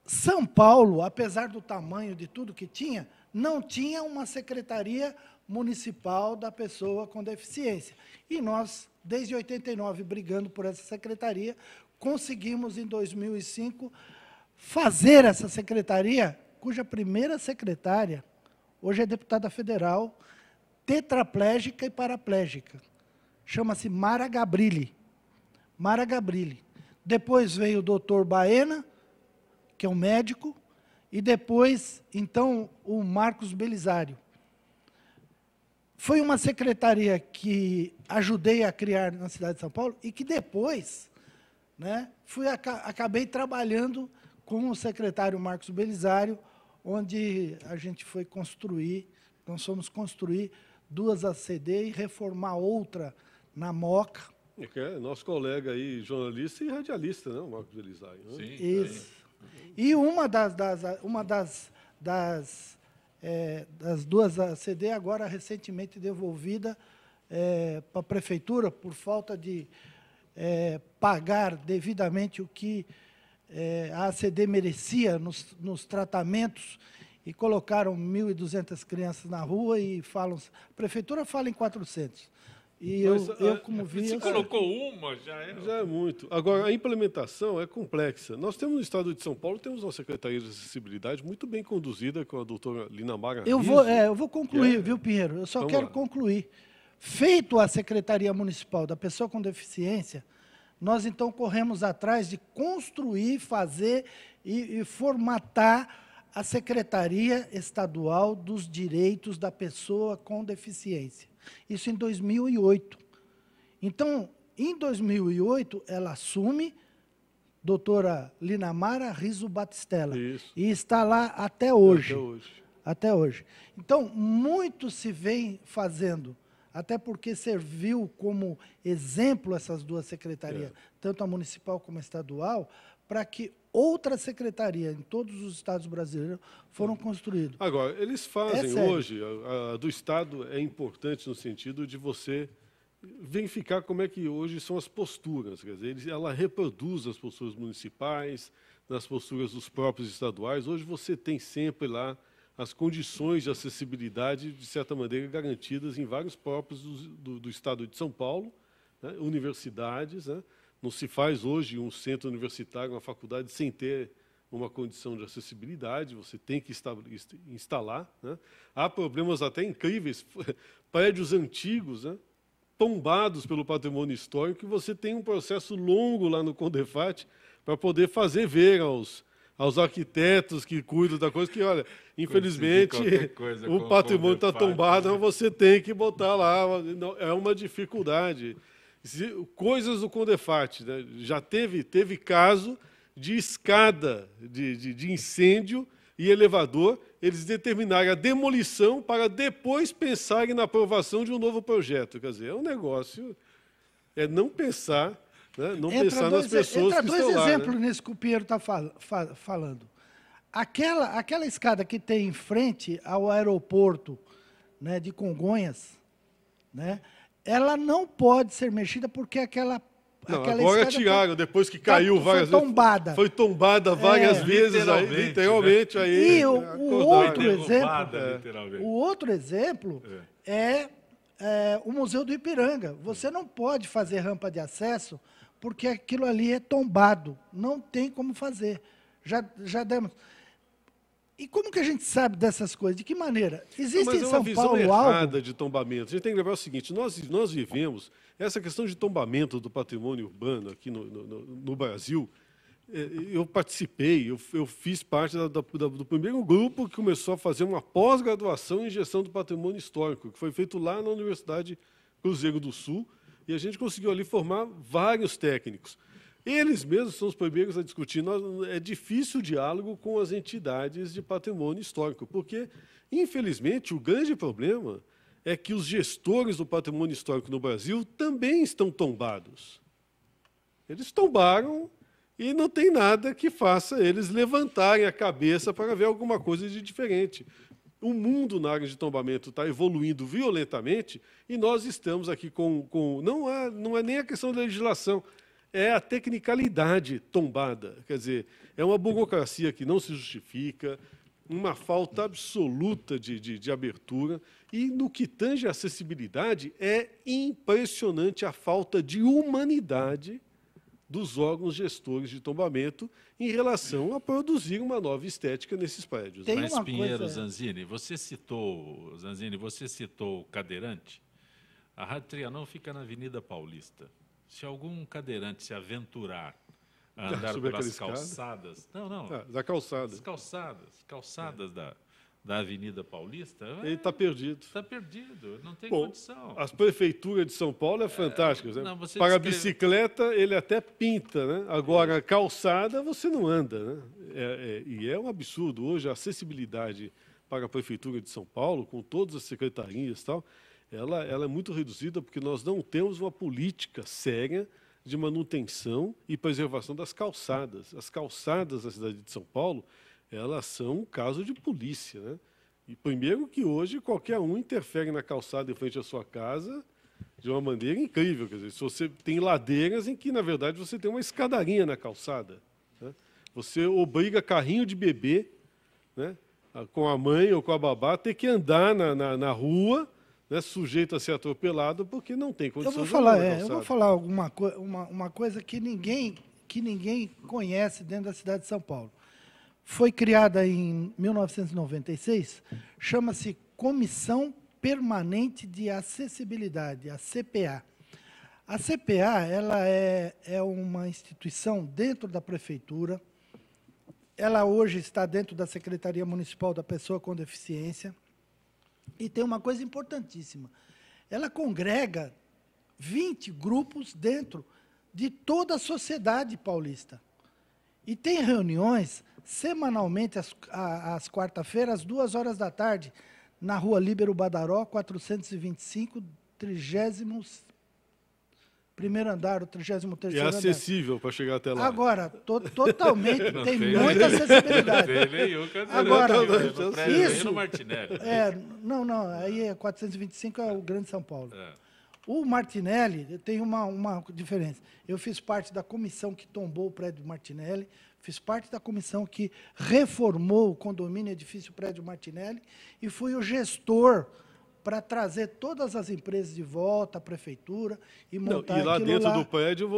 São Paulo, apesar do tamanho de tudo que tinha, não tinha uma secretaria municipal da pessoa com deficiência. E nós, desde 89, brigando por essa secretaria, conseguimos, em 2005, fazer essa secretaria, cuja primeira secretária, hoje é deputada federal, tetraplégica e paraplégica. Chama-se Mara Gabrilli. Mara Gabrilli. Depois veio o doutor Baena, que é um médico, e depois, então, o Marcos Belisário. Foi uma secretaria que ajudei a criar na cidade de São Paulo e que depois, né, acabei trabalhando com o secretário Marcos Belisário, onde a gente foi construir, nós fomos construir 2 ACD e reformar outra na Moca. É nosso colega aí, jornalista e radialista, né, o Marcos Belisário. Né? Sim, isso. Sim. E uma das 2 ACD, agora recentemente devolvida para a prefeitura, por falta de pagar devidamente o que a ACD merecia nos tratamentos, e colocaram 1.200 crianças na rua e falam... A prefeitura fala em 400. E Mas, eu como vi... Se eu- colocou uma, já é. Já é muito. Agora, a implementação é complexa. Nós temos no estado de São Paulo, temos uma Secretaria de Acessibilidade muito bem conduzida com a doutora Linamara Eu Rizzo. vou concluir, É. viu, Pinheiro? Eu só Vamos quero lá. concluir. Feito a Secretaria Municipal da Pessoa com Deficiência, nós então corremos atrás de construir, fazer e formatar a Secretaria Estadual dos Direitos da Pessoa com Deficiência. Isso em 2008. Então, em 2008, ela assume doutora Linamara Rizzo Batistella. Isso. E está lá até hoje. Até hoje. Até hoje. Então, muito se vem fazendo, até porque serviu como exemplo essas duas secretarias, tanto a municipal como a estadual, para que outras secretarias em todos os estados brasileiros foram construídas. Agora, eles fazem sério. hoje, a do Estado é importante no sentido de você verificar como é que hoje são as posturas. Quer dizer, ela reproduz as posturas municipais, nas posturas dos próprios estaduais. Hoje você tem sempre lá as condições de acessibilidade, de certa maneira, garantidas em vários próprios do Estado de São Paulo, né, universidades. Né? Não se faz hoje um centro universitário, uma faculdade, sem ter uma condição de acessibilidade, você tem que instalar. Né? Há problemas até incríveis, prédios antigos, né, tombados pelo patrimônio histórico, e você tem um processo longo lá no CONDEFAT para poder fazer ver aos arquitetos que cuidam da coisa, que, olha, infelizmente, qualquer coisa com o patrimônio está CONDEFAT, tombado, né? mas você tem que botar lá. Não, é uma dificuldade. Coisas do CONDEFAT. Né? Já teve caso de escada de incêndio e elevador, eles determinarem a demolição para depois pensarem na aprovação de um novo projeto. Quer dizer, é um negócio, é não pensar, né? Não pensar nas pessoas que estão lá. Entra dois exemplos né? nisso que o Pinheiro está falando. Aquela escada que tem em frente ao aeroporto, né, de Congonhas, né, ela não pode ser mexida porque aquela Agora escada tiraram, depois que caiu foi várias vezes. tombada. Foi tombada várias vezes, literalmente. Aí, E o outro derrubada, exemplo, literalmente. o outro exemplo é o Museu do Ipiranga. Você não pode fazer rampa de acesso porque aquilo ali é tombado. Não tem como fazer. Já demos. E como que a gente sabe dessas coisas? De que maneira? Existe Mas em é uma São visão Paulo errada algo... de tombamento. A gente tem que lembrar o seguinte, nós vivemos essa questão de tombamento do patrimônio urbano aqui no Brasil. Eu participei, eu fiz parte do primeiro grupo que começou a fazer uma pós-graduação em gestão do patrimônio histórico, que foi feito lá na Universidade Cruzeiro do Sul, e a gente conseguiu ali formar vários técnicos. Eles mesmos são os primeiros a discutir. É difícil o diálogo com as entidades de patrimônio histórico, porque, infelizmente, o grande problema é que os gestores do patrimônio histórico no Brasil também estão tombados. Eles tombaram e não tem nada que faça eles levantarem a cabeça para ver alguma coisa de diferente. O mundo na área de tombamento está evoluindo violentamente e nós estamos aqui com não é nem a questão da legislação, é a tecnicalidade tombada. Quer dizer, é uma burocracia que não se justifica, uma falta absoluta de abertura. E, no que tange a acessibilidade, é impressionante a falta de humanidade dos órgãos gestores de tombamento em relação a produzir uma nova estética nesses prédios. Tem Mas, uma Pinheiro, coisa- Zanzini, você citou o cadeirante. A Rádio Trianon fica na Avenida Paulista. Se algum cadeirante se aventurar a andar Sobre pelas aquela escada? calçadas... Não. Da calçada. As calçadas da Avenida Paulista... Ele está perdido. Está perdido, não tem Bom, condição. as prefeituras de São Paulo é fantásticas. Né? não, você Para a descreve- bicicleta, ele até pinta. Né? Agora, calçada, você não anda. Né? E é um absurdo. Hoje, a acessibilidade para a Prefeitura de São Paulo, com todas as secretarias e tal, ela é muito reduzida porque nós não temos uma política séria de manutenção e preservação das calçadas. As calçadas da cidade de São Paulo, elas são um caso de polícia. Né? E primeiro que hoje qualquer um interfere na calçada em frente à sua casa de uma maneira incrível. Quer dizer, se você tem ladeiras em que, na verdade, você tem uma escadaria na calçada. Né? Você obriga carrinho de bebê, né, com a mãe ou com a babá, a ter que andar na rua, né, sujeito a ser atropelado porque não tem Eu condição vou de falar, andar na eu vou calçada. falar uma coisa que ninguém conhece dentro da cidade de São Paulo. Foi criada em 1996, chama-se Comissão Permanente de Acessibilidade, a CPA. A CPA ela é uma instituição dentro da prefeitura. Ela hoje está dentro da Secretaria Municipal da Pessoa com Deficiência. E tem uma coisa importantíssima. Ela congrega 20 grupos dentro de toda a sociedade paulista. E tem reuniões semanalmente, às quarta-feiras, às 14h, na Rua Líbero Badaró, 425, 31º andar, o 33º É andar. acessível para chegar até lá. Agora, totalmente, Não tem tem muita acessibilidade. Não tem nenhum candidato Agora, no prédio aí isso- no Martinelli. Não, aí é 425 é o Grande São Paulo. É. O Martinelli tem uma diferença. Eu fiz parte da comissão que tombou o prédio Martinelli, fiz parte da comissão que reformou o condomínio edifício prédio Martinelli e fui o gestor para trazer todas as empresas de volta à prefeitura e Não, montar e lá aquilo dentro lá. do prédio,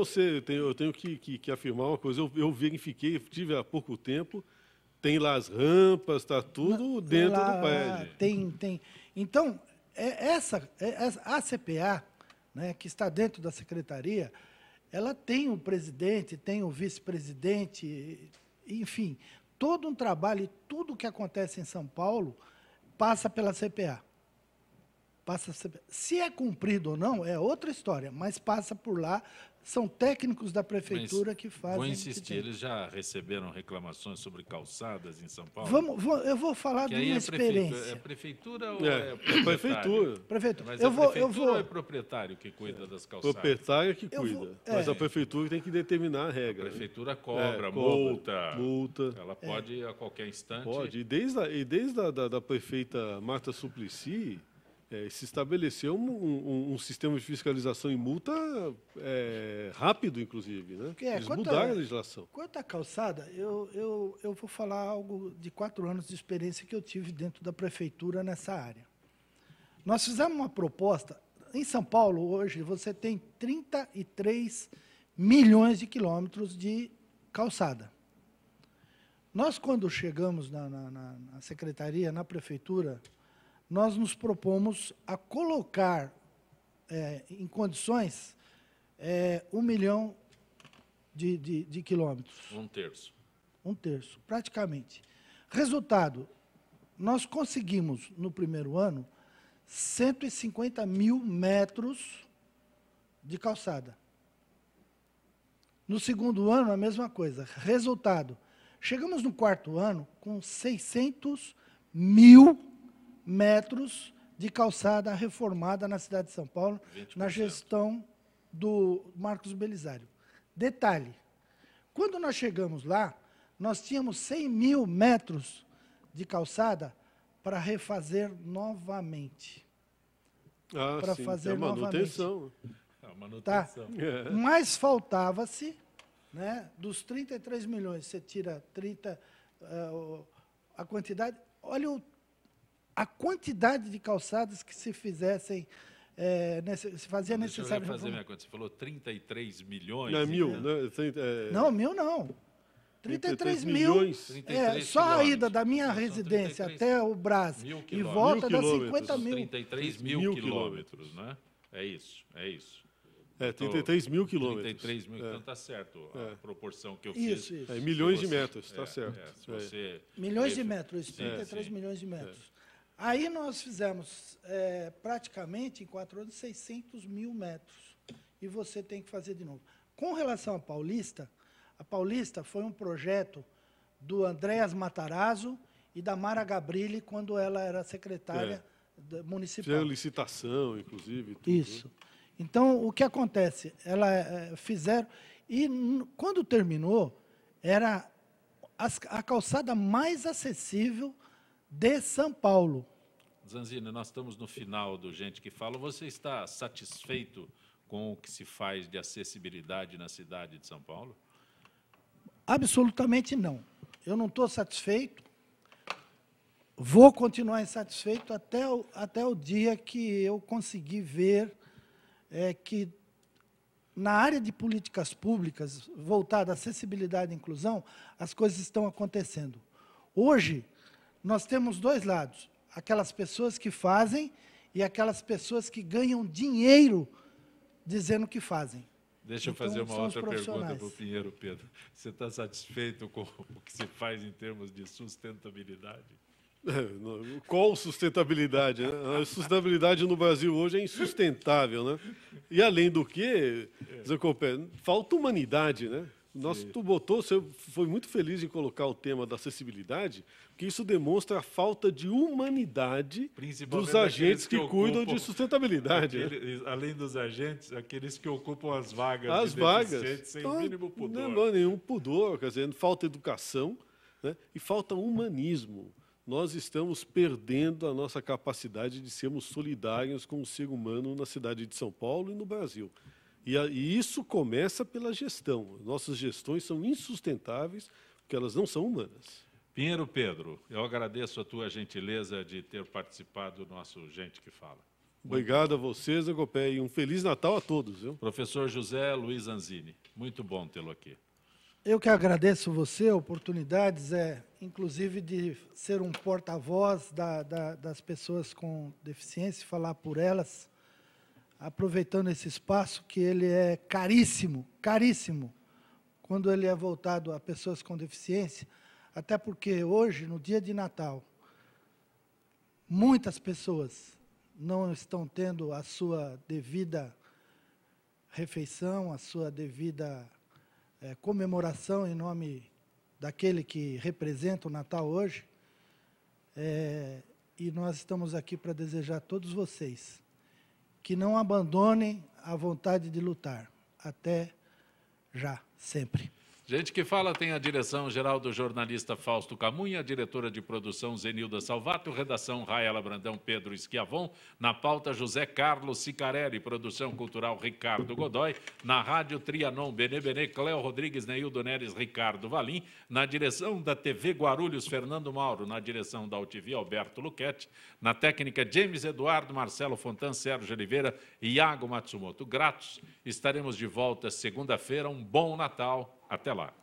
eu tenho que afirmar uma coisa. Eu verifiquei, tive há pouco tempo, tem lá as rampas, está tudo dentro Lá, do prédio. Tem. Então, a CPA, né, que está dentro da secretaria, ela tem o presidente, tem o vice-presidente, enfim, todo um trabalho e tudo que acontece em São Paulo passa pela CPA. Se é cumprido ou não, é outra história, mas passa por lá. São técnicos da prefeitura que fazem. Vou o que insistir, tem. eles já receberam reclamações sobre calçadas em São Paulo? Eu vou falar Que de aí uma é experiência. prefeitura ou É, é proprietário? prefeitura. Prefeito, Mas eu é vou, prefeitura ou é proprietário que cuida das calçadas? Proprietário que Eu cuida. vou- Mas a prefeitura tem que determinar a A regra. né? prefeitura cobra, É, multa. multa. Ela pode, a qualquer instante... Pode. E desde da prefeita Marta Suplicy, se estabeleceu um sistema de fiscalização e multa rápido, inclusive. Né? Eles mudaram a legislação. Quanto à calçada, eu vou falar algo de 4 anos de experiência que eu tive dentro da prefeitura nessa área. Nós fizemos uma proposta. Em São Paulo, hoje, você tem 33 milhões de quilômetros de calçada. Nós, quando chegamos na secretaria, na prefeitura, nós nos propomos a colocar em condições 1 milhão de quilômetros. 1/3. 1/3, praticamente. Resultado, nós conseguimos, no primeiro ano, 150 mil metros de calçada. No segundo ano, a mesma coisa. Resultado, chegamos no quarto ano com 600 mil metros de calçada reformada na cidade de São Paulo, 20%. na gestão do Marcos Belisário. Detalhe, quando nós chegamos lá, nós tínhamos 100 mil metros de calçada para refazer novamente. Para Sim, fazer é manutenção. É uma Tá? manutenção. Mas faltava-se, né, dos 33 milhões, você tira 30, a quantidade... Olha a quantidade de calçadas que se fizessem, se fazia Deixa eu necessário... refazer minha conta. Você falou 33 milhões. Não é mil, né? né? Não, mil não. 33 mil, milhões. 33 só a quilômetros. ida da minha São residência 33 até o Brás mil e quilômetros. volta dá 1.000 50 mil. 33 mil Mil quilômetros, né? É isso, é isso. 33 mil quilômetros. 33 mil, então está certo a proporção que eu Isso, fiz. isso. Milhões Se de você- metros, está certo. se você Milhões de metros, Sim, 33 sim. milhões de metros. Aí nós fizemos praticamente, em 4 anos, 600 mil metros. E você tem que fazer de novo. Com relação à Paulista, a Paulista foi um projeto do Andréas Matarazzo e da Mara Gabrilli, quando ela era secretária municipal. Fizeram licitação, inclusive. Tudo, Isso. né? Então, o que acontece? Fizeram... E, quando terminou, era a calçada mais acessível de São Paulo. Zanzina, nós estamos no final do Gente que Fala. Você está satisfeito com o que se faz de acessibilidade na cidade de São Paulo? Absolutamente não. Eu não estou satisfeito. vou continuar insatisfeito até o dia que eu conseguir ver que, na área de políticas públicas, voltada à acessibilidade e inclusão, as coisas estão acontecendo. Hoje, nós temos dois lados, aquelas pessoas que fazem e aquelas pessoas que ganham dinheiro dizendo que fazem. Deixa eu fazer uma outra pergunta para o Pinheiro Pedro. Você está satisfeito com o que se faz em termos de sustentabilidade? Qual sustentabilidade? Né? A sustentabilidade no Brasil hoje é insustentável, né? E, além do que, Zé Copé, falta humanidade, né? Você foi muito feliz em colocar o tema da acessibilidade, porque isso demonstra a falta de humanidade dos agentes que cuidam de sustentabilidade. Além dos agentes, aqueles que ocupam as vagas de deficientes sem o mínimo pudor. Não há nenhum pudor, quer dizer, falta educação, né? E falta humanismo. Nós estamos perdendo a nossa capacidade de sermos solidários com o ser humano na cidade de São Paulo e no Brasil. E isso começa pela gestão. Nossas gestões são insustentáveis porque elas não são humanas. Pinheiro Pedro, eu agradeço a tua gentileza de ter participado do nosso Gente que Fala. Obrigado a vocês, Zé Copé, e um Feliz Natal a todos. Viu? Professor José Luiz Anzini, muito bom tê-lo aqui. Eu que agradeço você a oportunidade, Zé, inclusive de ser um porta-voz das pessoas com deficiência e falar por elas, aproveitando esse espaço que ele é caríssimo, caríssimo, quando ele é voltado a pessoas com deficiência, até porque hoje, no dia de Natal, muitas pessoas não estão tendo a sua devida refeição, a sua devida comemoração em nome daquele que representa o Natal hoje. E nós estamos aqui para desejar a todos vocês que não abandonem a vontade de lutar. Até já, sempre. Gente que Fala tem a direção geral do jornalista Fausto Camunha, a diretora de produção Zenilda Salvato, redação Raela Brandão, Pedro Schiavon, na pauta José Carlos Sicarelli, produção cultural Ricardo Godoy, na rádio Trianon, Benê, Cléo Rodrigues, Neildo Neres, Ricardo Valim, na direção da TV Guarulhos, Fernando Mauro, na direção da UTV, Alberto Luquete, na técnica James Eduardo, Marcelo Fontan, Sérgio Oliveira e Iago Matsumoto. Gratos, estaremos de volta segunda-feira. Um bom Natal. Até lá.